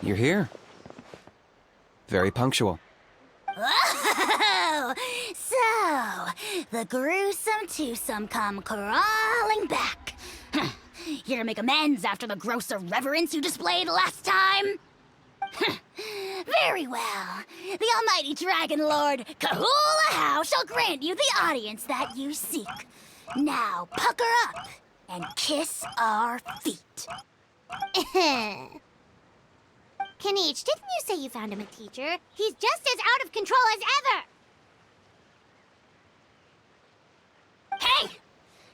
You're here. Very punctual. Oh, so the gruesome twosome come crawling back. Here to make amends after the gross irreverence you displayed last time? Very well. The almighty Dragon Lord Kahula shall grant you the audience that you seek. Now pucker up and kiss our feet. Kaniche, didn't you say you found him a teacher? He's just as out of control as ever! Hey!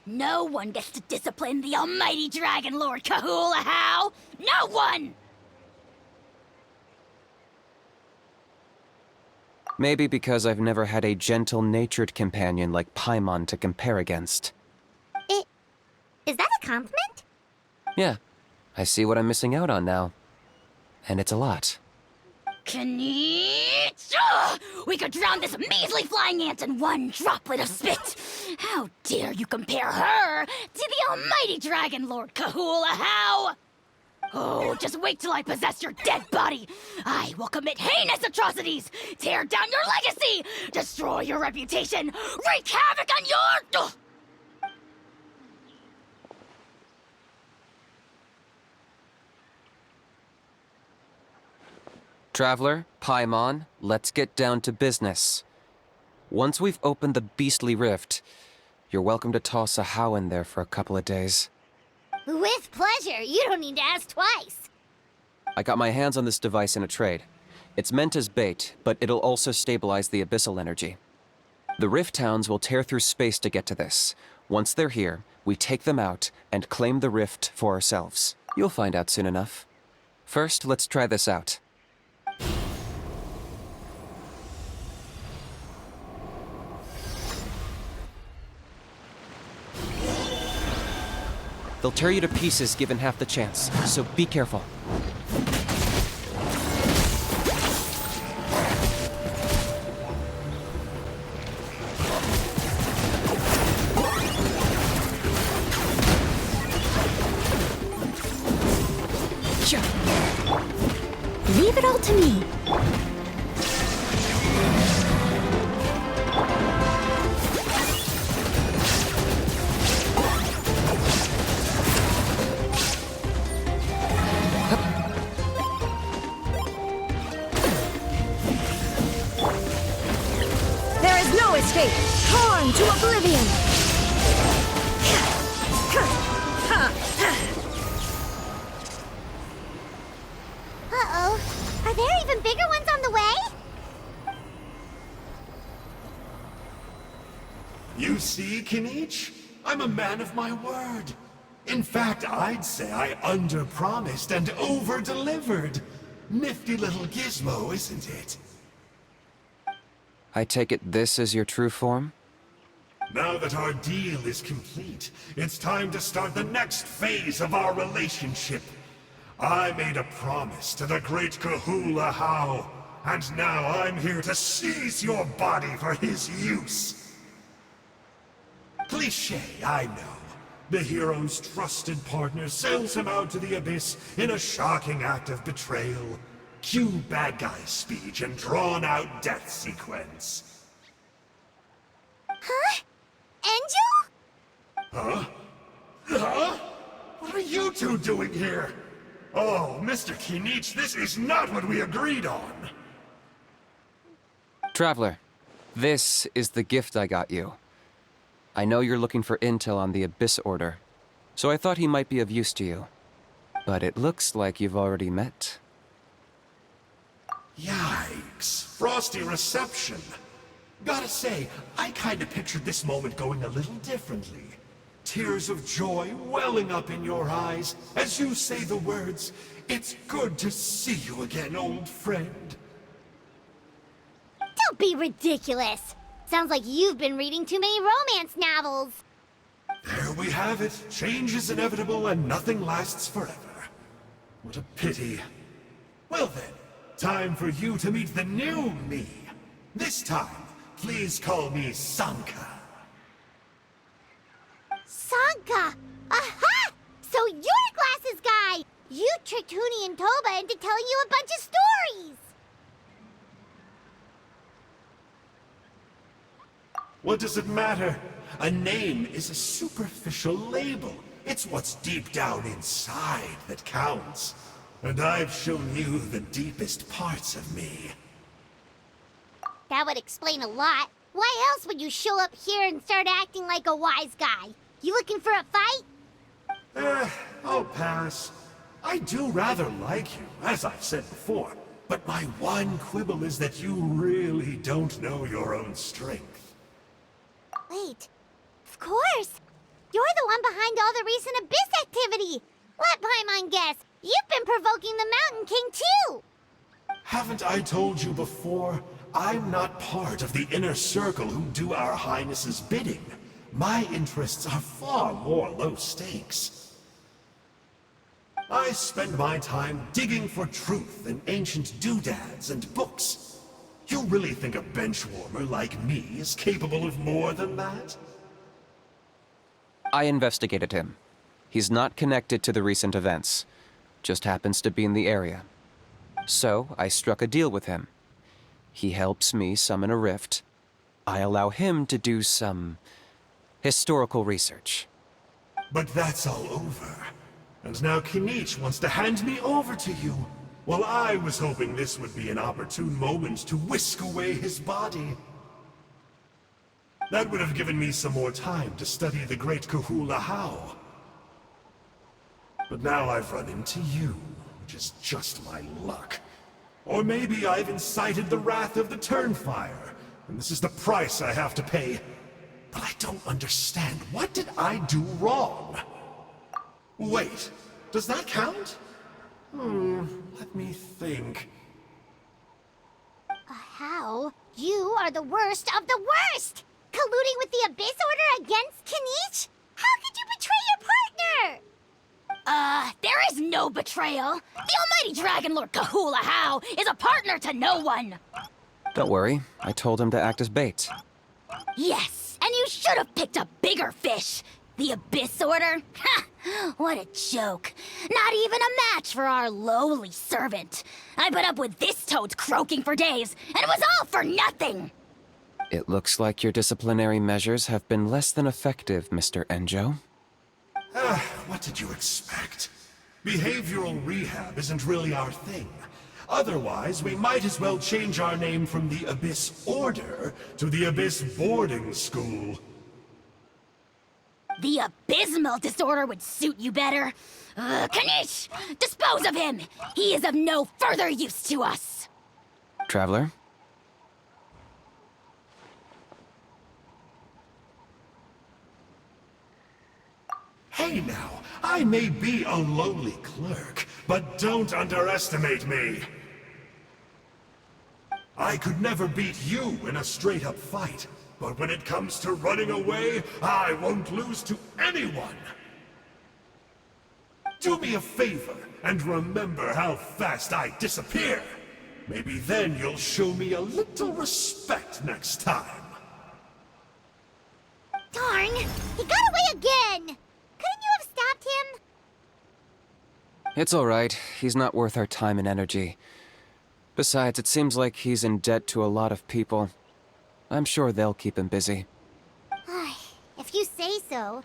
No one gets to discipline the almighty Dragon Lord Kahula. No one! Maybe because I've never had a gentle-natured companion like Paimon to compare against. Is that a compliment? Yeah, I see what I'm missing out on now. And it's a lot. Kaniche! We could drown this measly flying ant in one droplet of spit! How dare you compare her to the almighty Dragon Lord Kahula? Oh, just wait till I possess your dead body! I will commit heinous atrocities! Tear down your legacy! Destroy your reputation! Wreak havoc on your... Traveler, Paimon, let's get down to business. Once we've opened the beastly rift, you're welcome to toss a how in there for a couple of days. With pleasure. You don't need to ask twice. I got my hands on this device in a trade. It's meant as bait, but it'll also stabilize the abyssal energy. The rift towns will tear through space to get to this. Once they're here, we take them out and claim the rift for ourselves. You'll find out soon enough. First, let's try this out. They'll tear you to pieces given half the chance, so be careful. Leave it all to me. There is no escape! Torn to oblivion! Uh-oh. Are there even bigger ones on the way? You see, Kaniche? I'm a man of my word. In fact, I'd say I under-promised and over-delivered. Nifty little gizmo, isn't it? I take it this is your true form? Now that our deal is complete, it's time to start the next phase of our relationship. I made a promise to the great Kahula How, and now I'm here to seize your body for his use. Cliché, I know. The hero's trusted partner sells him out to the abyss in a shocking act of betrayal. Cue bad guy speech and drawn-out death sequence. Huh? Angel? Huh? Huh? What are you two doing here? Oh, Mr. Kaniche, this is not what we agreed on! Traveler, this is the gift I got you. I know you're looking for intel on the Abyss Order, so I thought he might be of use to you. But it looks like you've already met. Yikes. Frosty reception. Gotta say, I kinda pictured this moment going a little differently. Tears of joy welling up in your eyes as you say the words, "It's good to see you again, old friend." Don't be ridiculous. Sounds like you've been reading too many romance novels. There we have it. Change is inevitable and nothing lasts forever. What a pity. Well then, time for you to meet the new me. This time, please call me Sanka. Sanka! Aha! So you're a glasses guy! You tricked Toonie and Toba into telling you a bunch of stories. What does it matter? A name is a superficial label. It's what's deep down inside that counts. And I've shown you the deepest parts of me. That would explain a lot. Why else would you show up here and start acting like a wise guy? You looking for a fight? I'll pass. I do rather like you, as I've said before. But my one quibble is that you really don't know your own strength. Wait, of course. You're the one behind all the recent Abyss activity. Let Paimon guess. You've been provoking the Mountain King too. Haven't I told you before? I'm not part of the inner circle who do our Highness's bidding. My interests are far more low stakes. I spend my time digging for truth in ancient doodads and books. You really think a benchwarmer like me is capable of more than that? I investigated him. He's not connected to the recent events. Just happens to be in the area. So, I struck a deal with him. He helps me summon a rift. I allow him to do some historical research. But that's all over. And now Kinich wants to hand me over to you. Well, I was hoping this would be an opportune moment to whisk away his body. That would have given me some more time to study the great Kahula How. But now I've run into you, which is just my luck. Or maybe I've incited the wrath of the Turnfire, and this is the price I have to pay. But I don't understand. What did I do wrong? Wait, does that count? Let me think. How? You are the worst of the worst! Colluding with the Abyss Order against Kinich? How could you betray your partner? There is no betrayal. The almighty Dragon Lord Kahula How is a partner to no one. Don't worry, I told him to act as bait. Yes, and you should have picked a bigger fish. The Abyss Order? Ha! What a joke. Not even a match for our lowly servant. I put up with this toad croaking for days, and it was all for nothing. It looks like your disciplinary measures have been less than effective, Mr. Enjo. What did you expect? Behavioral rehab isn't really our thing. Otherwise, we might as well change our name from the Abyss Order to the Abyss Boarding School. The abysmal disorder would suit you better. Kanish! Dispose of him! He is of no further use to us! Traveler? Hey now, I may be a lowly clerk, but don't underestimate me. I could never beat you in a straight-up fight, but when it comes to running away, I won't lose to anyone. Do me a favor, and remember how fast I disappear. Maybe then you'll show me a little respect next time. Darn! He got away again! Couldn't you have stopped him? It's all right. He's not worth our time and energy. Besides, it seems like he's in debt to a lot of people. I'm sure they'll keep him busy. If you say so.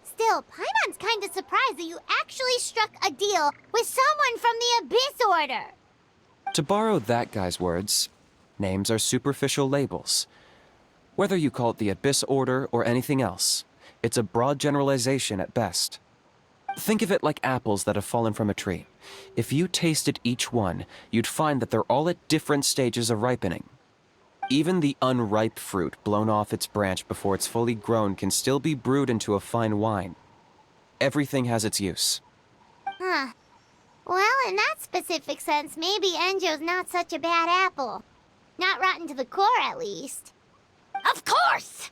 Still, Paimon's kinda surprised that you actually struck a deal with someone from the Abyss Order. To borrow that guy's words, names are superficial labels. Whether you call it the Abyss Order or anything else, it's a broad generalization at best. Think of it like apples that have fallen from a tree. If you tasted each one, you'd find that they're all at different stages of ripening. Even the unripe fruit blown off its branch before it's fully grown can still be brewed into a fine wine. Everything has its use. Huh. Well, in that specific sense, maybe Enjo's not such a bad apple. Not rotten to the core, at least. Of course!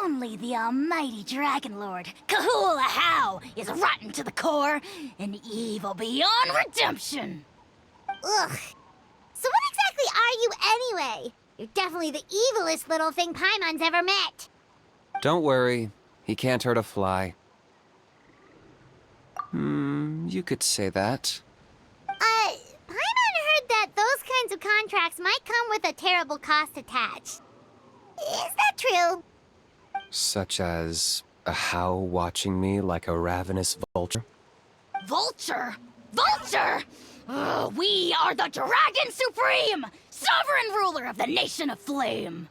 Only the almighty Dragon Lord, Kahula How, is rotten to the core and evil beyond redemption. Ugh. So what exactly are you anyway? You're definitely the evilest little thing Paimon's ever met. Don't worry, he can't hurt a fly. You could say that. exclusive contracts might come with a terrible cost attached. Is that true? Such as a how watching me like a ravenous vulture? Vulture? Vulture! We are the Dragon Supreme! Sovereign ruler of the Nation of Flame!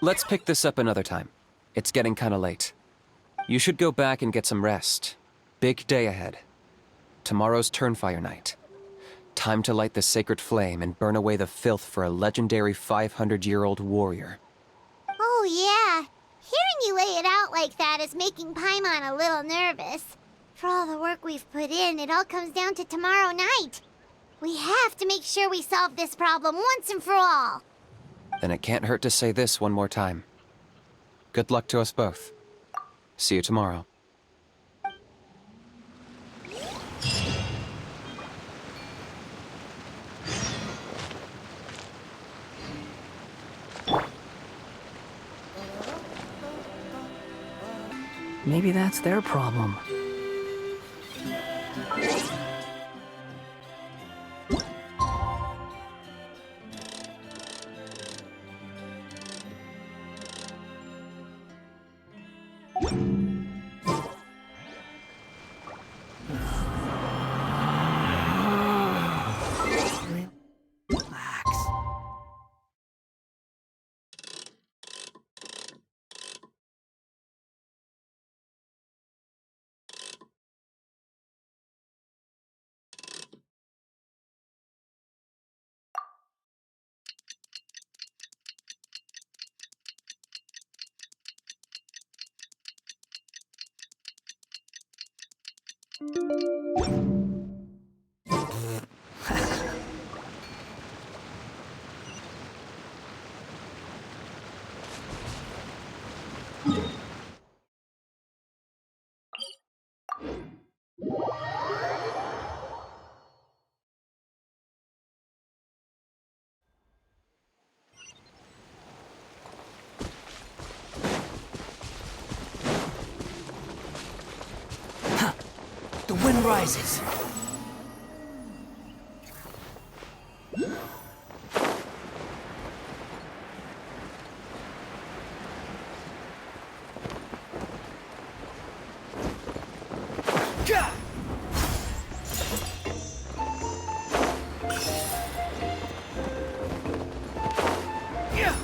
Let's pick this up another time. It's getting kinda late. You should go back and get some rest. Big day ahead. Tomorrow's Turnfire night. Time to light the sacred flame and burn away the filth for a legendary 500-year-old warrior. Oh, yeah. Hearing you lay it out like that is making Paimon a little nervous. For all the work we've put in, it all comes down to tomorrow night. We have to make sure we solve this problem once and for all. Then it can't hurt to say this one more time. Good luck to us both. See you tomorrow. Maybe that's their problem. Relax. The wind rises. Gah! Yeah!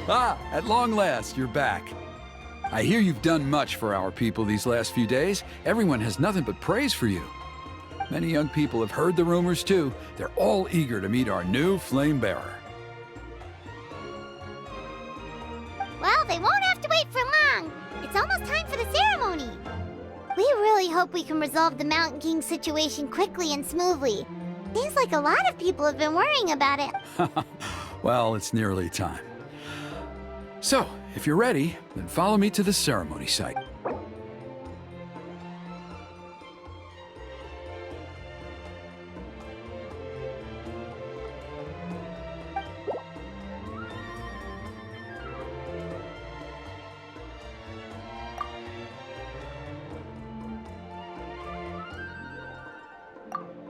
Ah, at long last, you're back. I hear you've done much for our people these last few days. Everyone has nothing but praise for you. Many young people have heard the rumors too. They're all eager to meet our new flame bearer. Well, they won't have to wait for long. It's almost time for the ceremony. We really hope we can resolve the Mountain King situation quickly and smoothly. Seems like a lot of people have been worrying about it. Well, it's nearly time. So, if you're ready, then follow me to the ceremony site.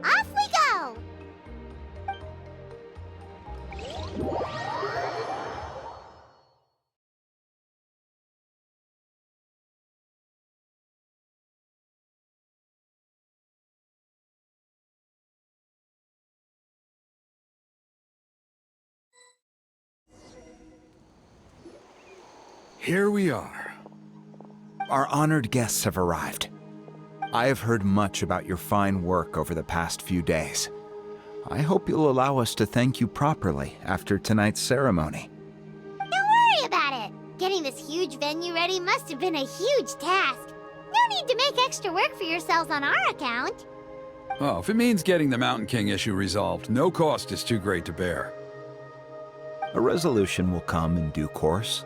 Off we go! Here we are. Our honored guests have arrived. I have heard much about your fine work over the past few days. I hope you'll allow us to thank you properly after tonight's ceremony. Don't worry about it. Getting this huge venue ready must have been a huge task. No need to make extra work for yourselves on our account. Oh, if it means getting the Mountain King issue resolved, no cost is too great to bear. A resolution will come in due course,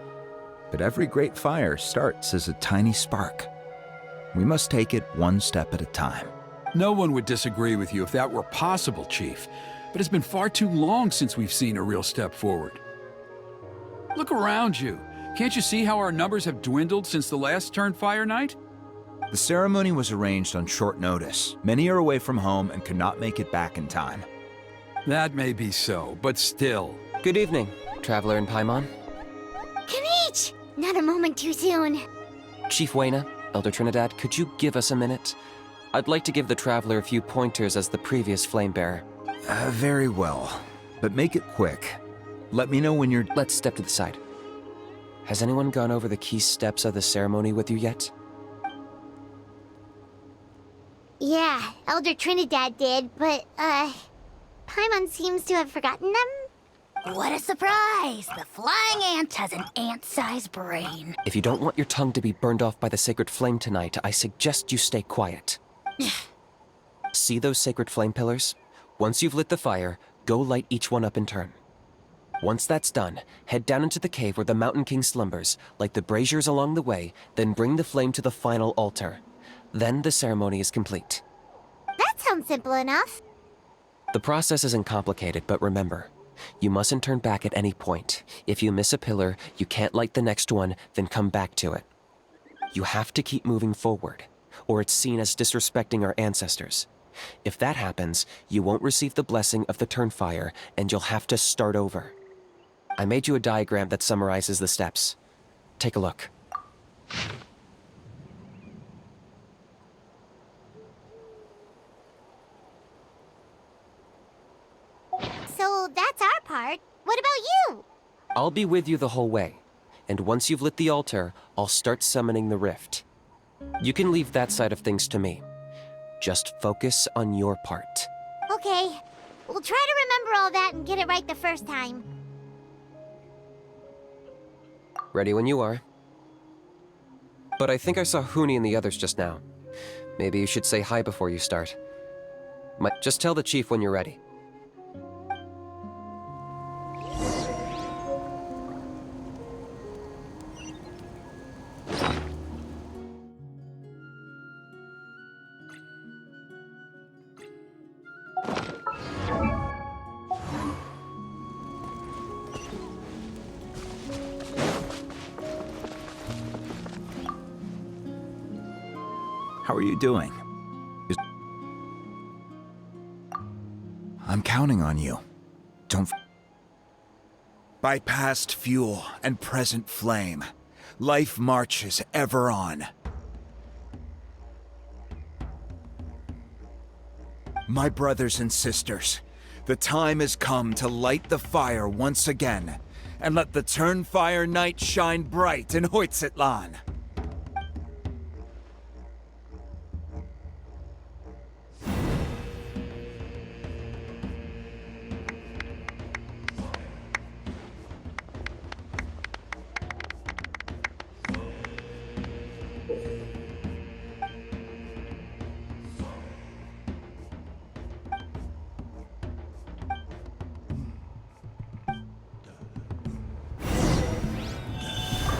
but every great fire starts as a tiny spark. We must take it one step at a time. No one would disagree with you if that were possible, Chief, but it's been far too long since we've seen a real step forward. Look around you. Can't you see how our numbers have dwindled since the last Turn Fire night? The ceremony was arranged on short notice. Many are away from home and could not make it back in time. That may be so, but still. Good evening, Traveler in Paimon. Kanich! Not a moment too soon. Chief Wayna, Elder Trinidad, could you give us a minute? I'd like to give the Traveler a few pointers as the previous Flamebearer. Very well. But make it quick. Let me know when you're... Let's step to the side. Has anyone gone over the key steps of the ceremony with you yet? Yeah, Elder Trinidad did, but, Paimon seems to have forgotten them? What a surprise! The flying ant has an ant-sized brain. If you don't want your tongue to be burned off by the sacred flame tonight, I suggest you stay quiet. See those sacred flame pillars? Once you've lit the fire, go light each one up in turn. Once that's done, head down into the cave where the Mountain King slumbers, light the braziers along the way, then bring the flame to the final altar. Then the ceremony is complete. That sounds simple enough. The process isn't complicated, but remember, you mustn't turn back at any point. If you miss a pillar, you can't light the next one, then come back to it. You have to keep moving forward, or it's seen as disrespecting our ancestors. If that happens, you won't receive the blessing of the Turnfire, and you'll have to start over. I made you a diagram that summarizes the steps. Take a look. So that's our part. What about you? I'll be with you the whole way, and once you've lit the altar, I'll start summoning the rift. You can leave that side of things to me. Just focus on your part. Okay, we'll try to remember all that and get it right the first time. Ready when you are. But I think I saw Huni and the others just now. Maybe you should say hi before you start. Just tell the chief when you're ready. How are you doing? I'm counting on you. Don't... By past fuel and present flame, life marches ever on. My brothers and sisters, the time has come to light the fire once again, and let the Turnfire night shine bright in Hoytzitlan.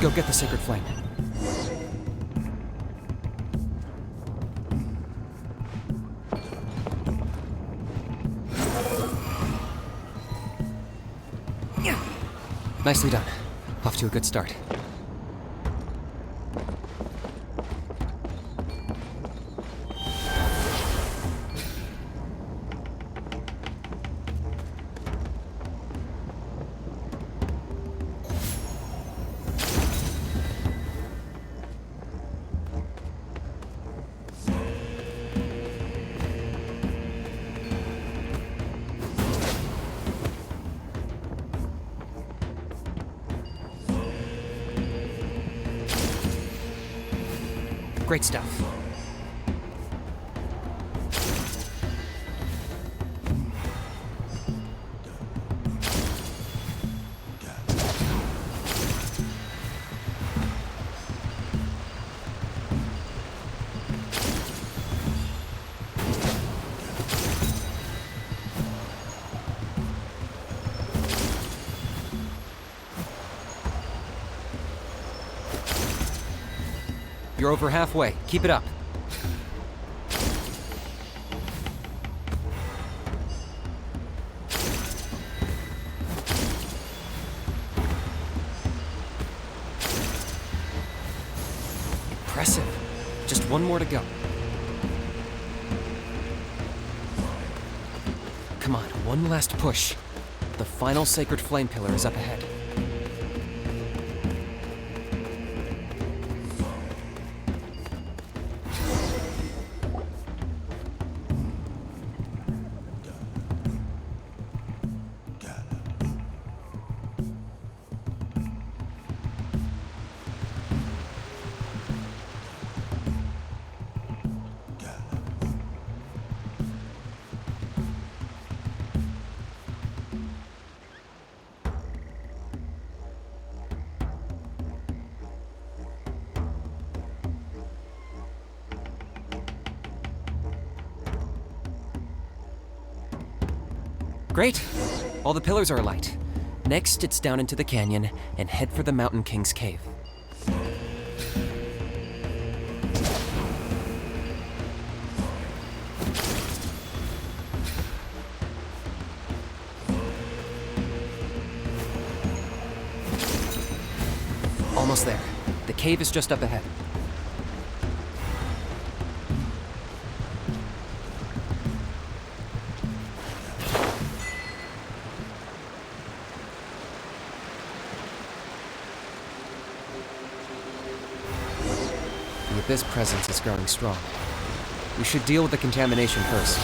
Go get the sacred flame. Nicely done. Off to a good start. Great stuff. You're over halfway. Keep it up. impressive. Just one more to go. Come on, one last push. The final sacred flame pillar is up ahead. Great! All the pillars are alight. Next, it's down into the canyon and head for the Mountain King's cave. Almost there. The cave is just up ahead. The Abyss presence is growing strong. We should deal with the contamination first.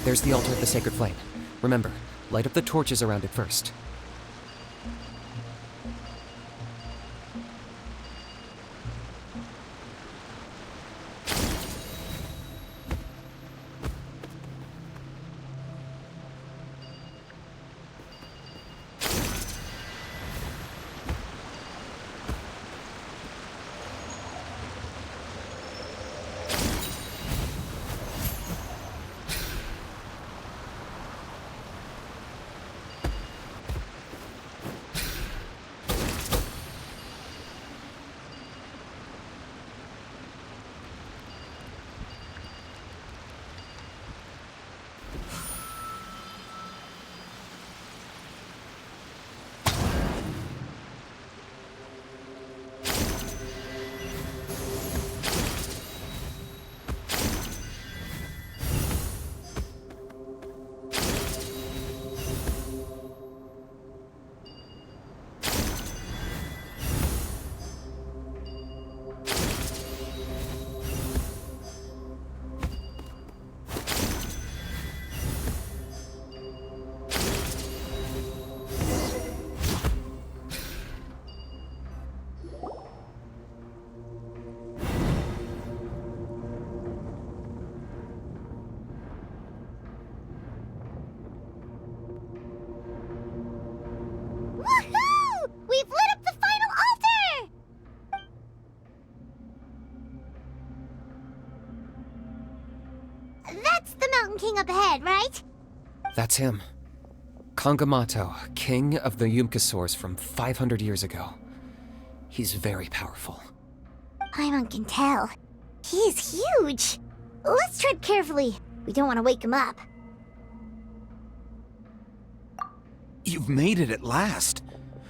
There's the altar of the sacred flame. Remember, light up the torches around it first. Mountain King up ahead, right? That's him. Kangamato, king of the Yumkasaurs from 500 years ago. He's very powerful. Paimon can tell. He is huge. Let's tread carefully. We don't want to wake him up. You've made it at last.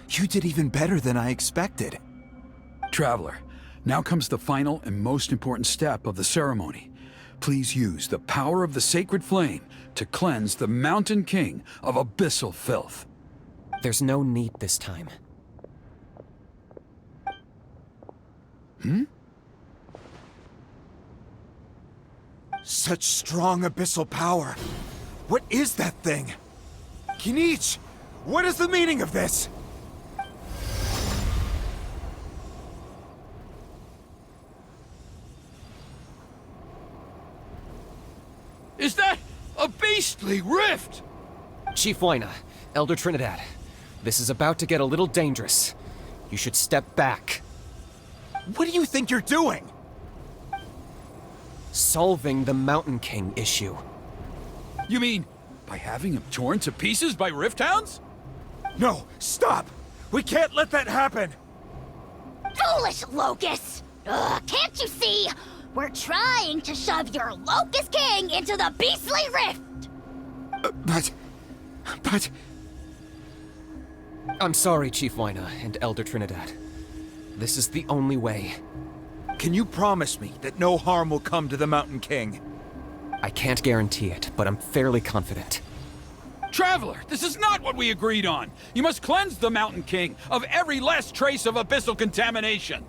You did even better than I expected. Traveler, now comes the final and most important step of the ceremony. Please use the power of the sacred flame to cleanse the Mountain King of abyssal filth. There's no need this time. Such strong abyssal power. What is that thing? Kinich, what is the meaning of this? Is that a beastly rift? Chief Wyna, Elder Trinidad, this is about to get a little dangerous. You should step back. What do you think you're doing? Solving the Mountain King issue. You mean by having him torn to pieces by rift hounds? No, stop! We can't let that happen! Foolish Locust! Can't you see? We're trying to shove your Locust King into the beastly rift! But... I'm sorry, Chief Wyna and Elder Trinidad. This is the only way. Can you promise me that no harm will come to the Mountain King? I can't guarantee it, but I'm fairly confident. Traveler, this is not what we agreed on. You must cleanse the Mountain King of every last trace of abyssal contamination.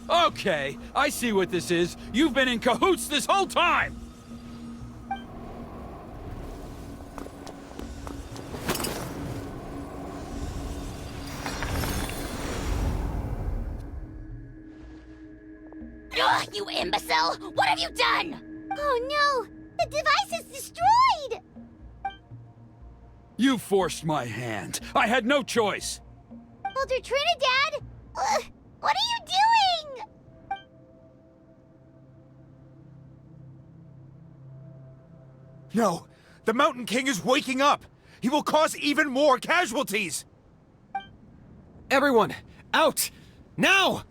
Okay, I see what this is. You've been in cahoots this whole time! Ugh, you imbecile! What have you done? Oh no! The device is destroyed! You forced my hand. I had no choice. Elder Trinidad! What are you doing? No! The Mountain King is waking up! He will cause even more casualties! Everyone, out! Now!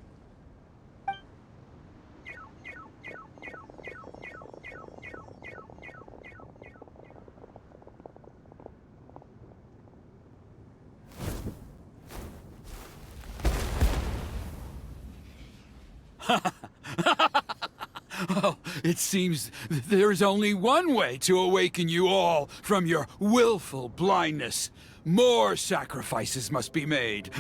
Oh, it seems there's only one way to awaken you all from your willful blindness. More sacrifices must be made.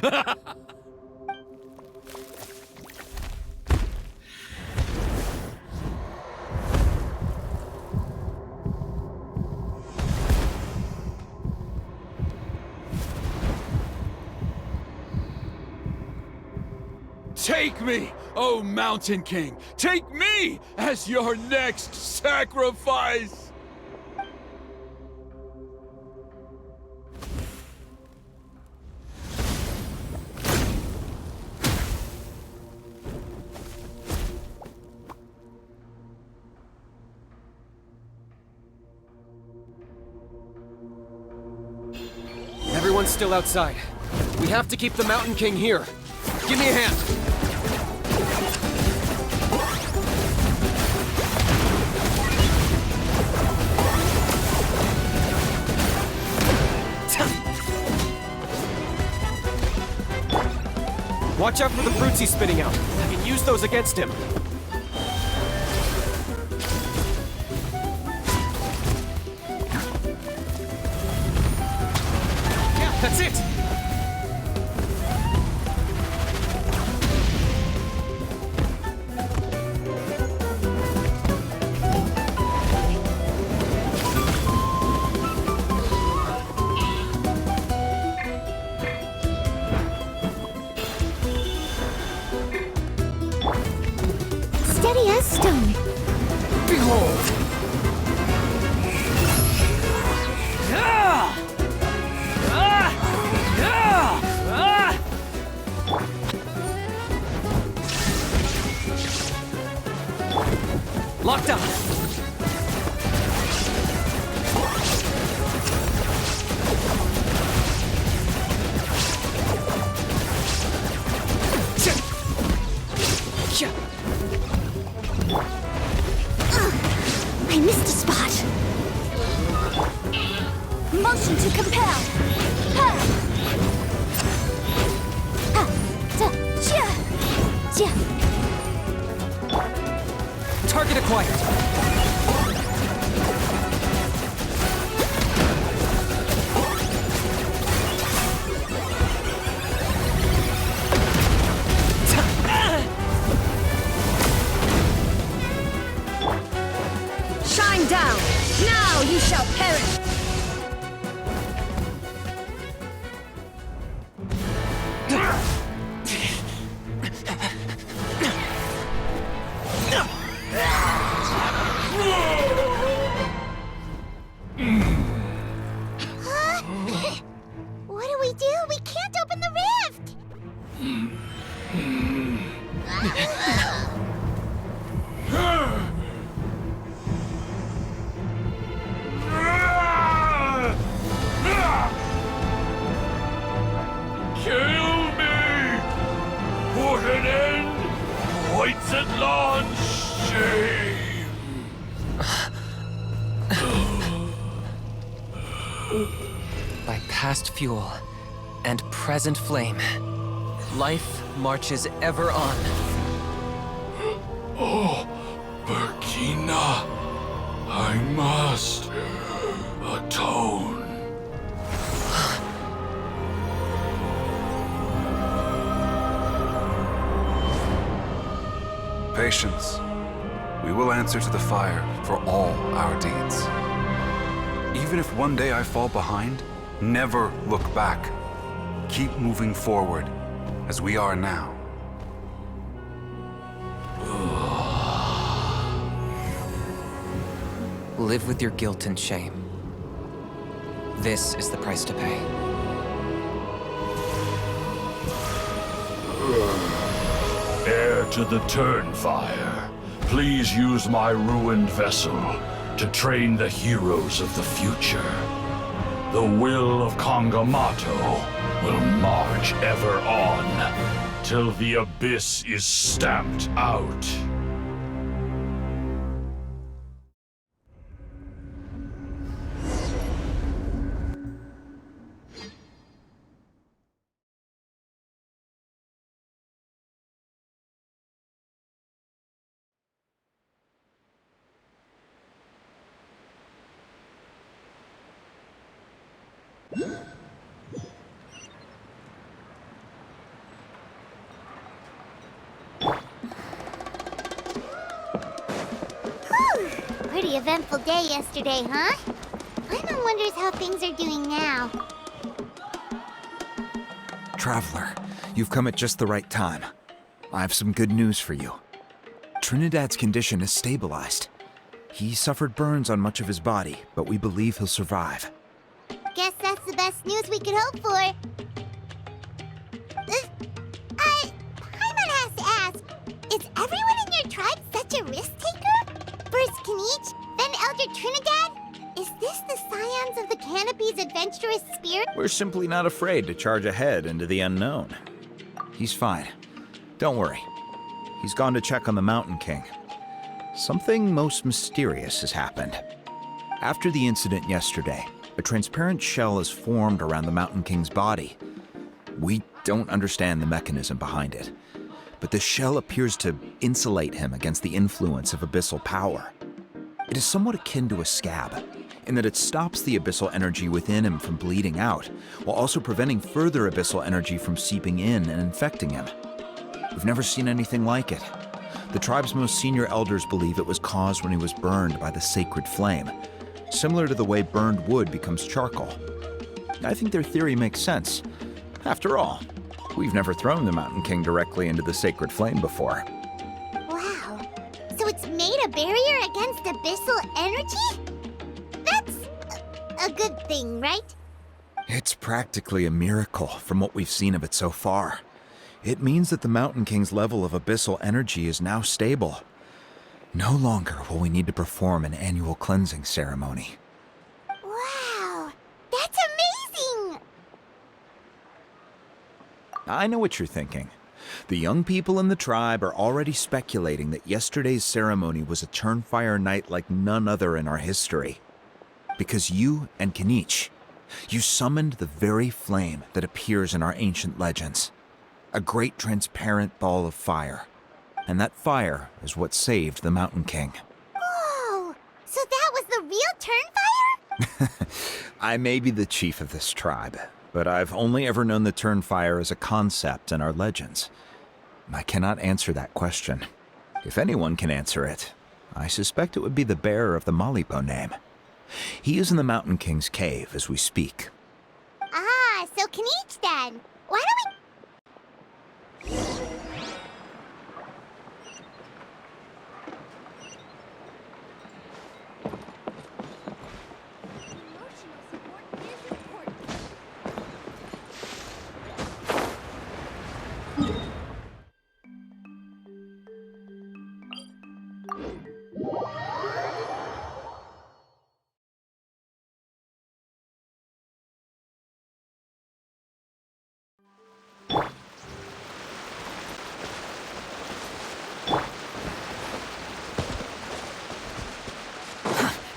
Take me, O Mountain King! Take me as your next sacrifice! Everyone's still outside. We have to keep the Mountain King here. Give me a hand. Watch out for the fruits he's spitting out. You can use those against him. Yeah, that's it! Steady as stone. Behold! Locked up! I missed a spot. Motion to compel. Ha! Ha! Ta! Chia! Chia! Target acquired! Shine down! Now you shall perish! What do we do? We can't open the rift! Kill me! Put an end! Points at launch! Shame! By past fuel and present flame, life marches ever on. Oh, Burkina, I must atone. Patience. We will answer to the fire for all our deeds. Even if one day I fall behind, never look back. Keep moving forward, as we are now. Live with your guilt and shame. This is the price to pay. Heir to the Turnfire, please use my ruined vessel to train the heroes of the future. The will of Kangamato will march ever on, till the abyss is stamped out. Pretty eventful day yesterday, huh? Paimon wonders how things are doing now. Traveler, you've come at just the right time. I have some good news for you. Trinidad's condition is stabilized. He suffered burns on much of his body, but we believe he'll survive. Guess that's the best news we could hope for. Paimon has to ask, is everyone in your tribe such a risk-taker? First Kinich, then Elder Trinidad? Is this the scions of the Canopy's adventurous spirit? We're simply not afraid to charge ahead into the unknown. He's fine. Don't worry. He's gone to check on the Mountain King. Something most mysterious has happened. After the incident yesterday, a transparent shell is formed around the Mountain King's body. We don't understand the mechanism behind it, but the shell appears to insulate him against the influence of abyssal power. It is somewhat akin to a scab, in that it stops the abyssal energy within him from bleeding out, while also preventing further abyssal energy from seeping in and infecting him. We've never seen anything like it. The tribe's most senior elders believe it was caused when he was burned by the sacred flame, similar to the way burned wood becomes charcoal. I think their theory makes sense. After all, we've never thrown the Mountain King directly into the sacred flame before. Wow. So it's made a barrier against abyssal energy? That's a good thing, right? It's practically a miracle from what we've seen of it so far. It means that the Mountain King's level of abyssal energy is now stable. No longer will we need to perform an annual cleansing ceremony. Wow, that's amazing! I know what you're thinking. The young people in the tribe are already speculating that yesterday's ceremony was a Turnfire night like none other in our history. Because you and Kinich, you summoned the very flame that appears in our ancient legends. A great transparent ball of fire. And that fire is what saved the Mountain King. Whoa, so that was the real Turnfire? I may be the chief of this tribe, but I've only ever known the Turnfire as a concept in our legends. I cannot answer that question. If anyone can answer it, I suspect it would be the bearer of the Malipo name. He is in the Mountain King's cave as we speak. Ah, so Kinich then. Why don't we...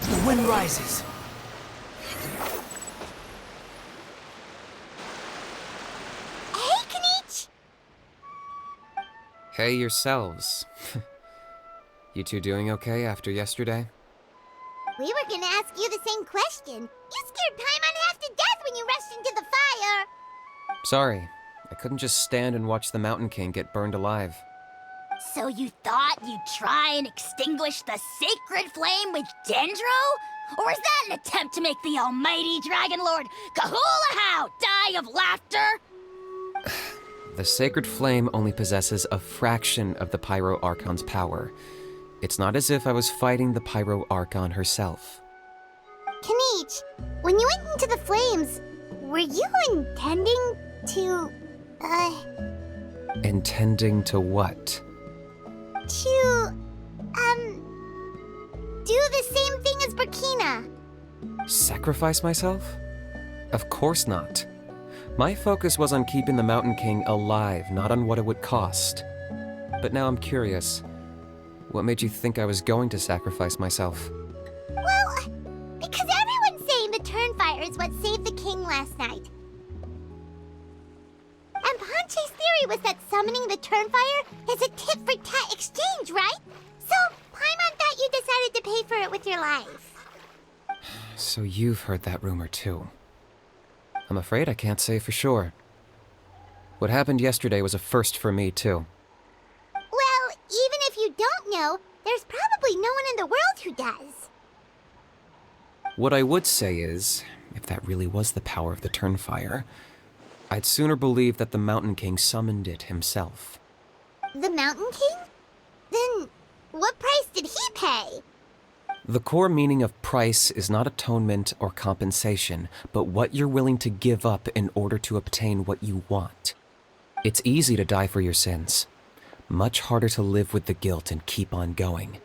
The wind rises. Hey, Kinich! Hey yourselves. You two doing okay after yesterday? We were gonna ask you the same question. You scared Paimon half to death when you rushed into the fire. Sorry, I couldn't just stand and watch the Mountain King get burned alive. So you thought you'd try and extinguish the sacred flame with Dendro? Or is that an attempt to make the almighty Dragon Lord Kahulahow die of laughter? The sacred flame only possesses a fraction of the Pyro Archon's power. It's not as if I was fighting the Pyro Archon herself. Kinich, when you went into the flames, were you intending to, Intending to what? do the same thing as Burkina? Sacrifice myself? Of course not. My focus was on keeping the Mountain King alive, not on what it would cost. But now I'm curious. What made you think I was going to sacrifice myself? Well, because everyone's saying the Turnfire is what saved the king last night. And Ponche's theory was that summoning the Turnfire is a tit-for-tat exchange, right? So, Paimon thought you decided to pay for it with your life. So you've heard that rumor too. I'm afraid I can't say for sure. What happened yesterday was a first for me too. Well, even if you don't know, there's probably no one in the world who does. What I would say is, if that really was the power of the Turnfire, I'd sooner believe that the Mountain King summoned it himself. The Mountain King? Then, what price did he pay? The core meaning of price is not atonement or compensation, but what you're willing to give up in order to obtain what you want. It's easy to die for your sins. Much harder to live with the guilt and keep on going.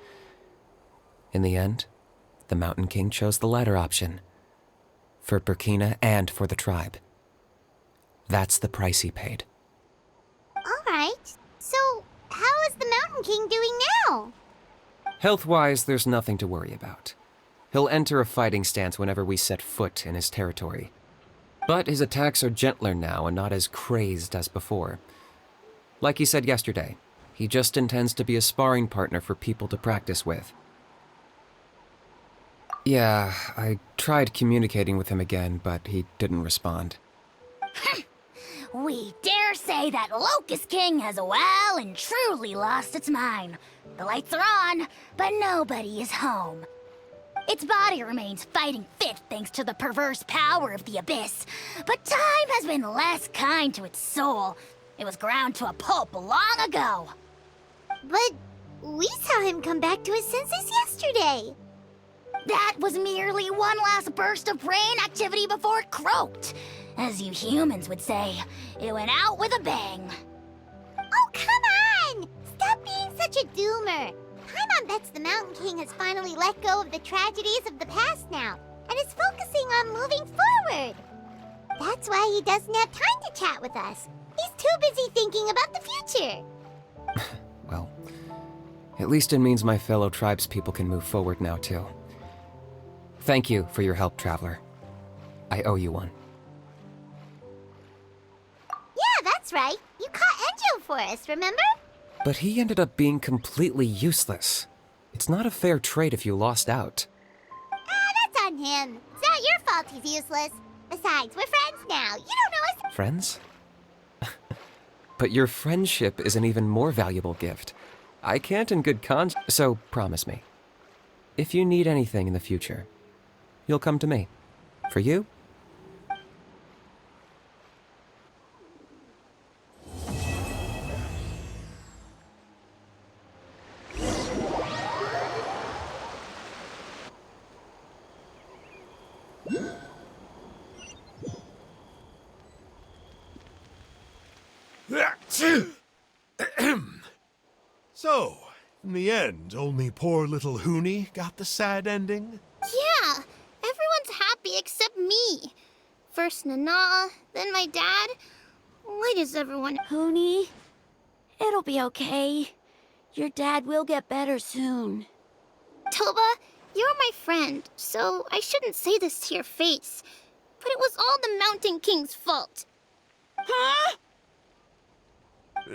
In the end, the Mountain King chose the latter option. For Burkina and for the tribe. That's the price he paid. Alright, so how is the Mountain King doing now? Health-wise, there's nothing to worry about. He'll enter a fighting stance whenever we set foot in his territory. But his attacks are gentler now and not as crazed as before. Like he said yesterday, he just intends to be a sparring partner for people to practice with. Yeah, I tried communicating with him again, but he didn't respond. We dare say that Locust King has well and truly lost its mind. The lights are on, but nobody is home. Its body remains fighting fit thanks to the perverse power of the Abyss, but time has been less kind to its soul. It was ground to a pulp long ago. But we saw him come back to his senses yesterday. That was merely one last burst of brain activity before it croaked. As you humans would say, it went out with a bang. Oh, come on! Stop being such a doomer. Paimon bets the Mountain King has finally let go of the tragedies of the past now, and is focusing on moving forward. That's why he doesn't have time to chat with us. He's too busy thinking about the future. Well, at least it means my fellow tribespeople can move forward now, too. Thank you for your help, Traveler. I owe you one. Yeah, that's right. You caught Enjo for us, remember? But he ended up being completely useless. It's not a fair trade if you lost out. That's on him. It's not your fault he's useless. Besides, we're friends now. You don't know us. Friends? But your friendship is an even more valuable gift. I can't in good conscience. So promise me, if you need anything in the future, you'll come to me. For you? So, in the end, only poor little Huni got the sad ending? Yeah, everyone's happy except me. First Nana, then my dad. Why does everyone... Huni, it'll be okay. Your dad will get better soon. Toba, you're my friend, so I shouldn't say this to your face. But it was all the Mountain King's fault. Huh?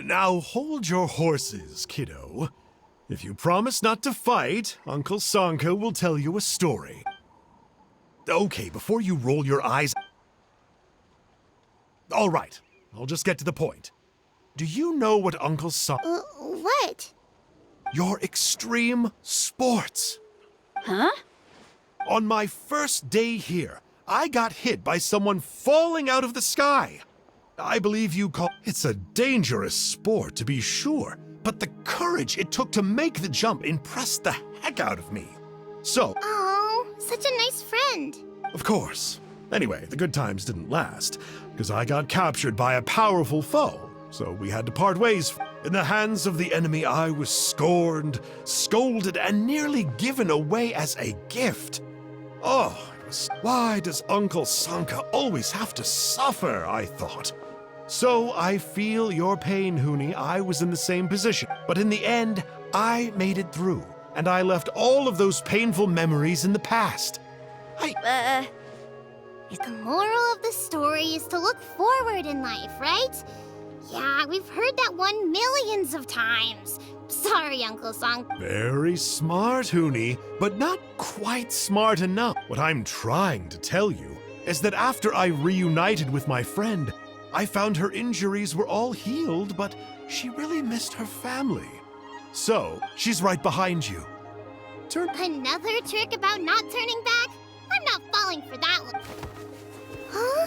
Now hold your horses, kiddo. If you promise not to fight, Uncle Sanka will tell you a story. Okay, before you roll your eyes... All right, I'll just get to the point. Do you know what Uncle Sanka... What? Your extreme sports. Huh? On my first day here, I got hit by someone falling out of the sky. I believe you call... It's a dangerous sport, to be sure, but the courage it took to make the jump impressed the heck out of me. So... Oh, such a nice friend. Of course. Anyway, the good times didn't last, because I got captured by a powerful foe, so we had to part ways. In the hands of the enemy, I was scorned, scolded, and nearly given away as a gift. Oh, it was... Why does Uncle Sanka always have to suffer, I thought. So I feel your pain, Huni. I was in the same position. But in the end, I made it through, and I left all of those painful memories in the past. The moral of the story is to look forward in life, right? Yeah, we've heard that one millions of times. Sorry, Uncle Song. Very smart, Huni, but not quite smart enough. What I'm trying to tell you is that after I reunited with my friend, I found her injuries were all healed, but she really missed her family. So, she's right behind you. Another trick about not turning back? I'm not falling for that one. Huh?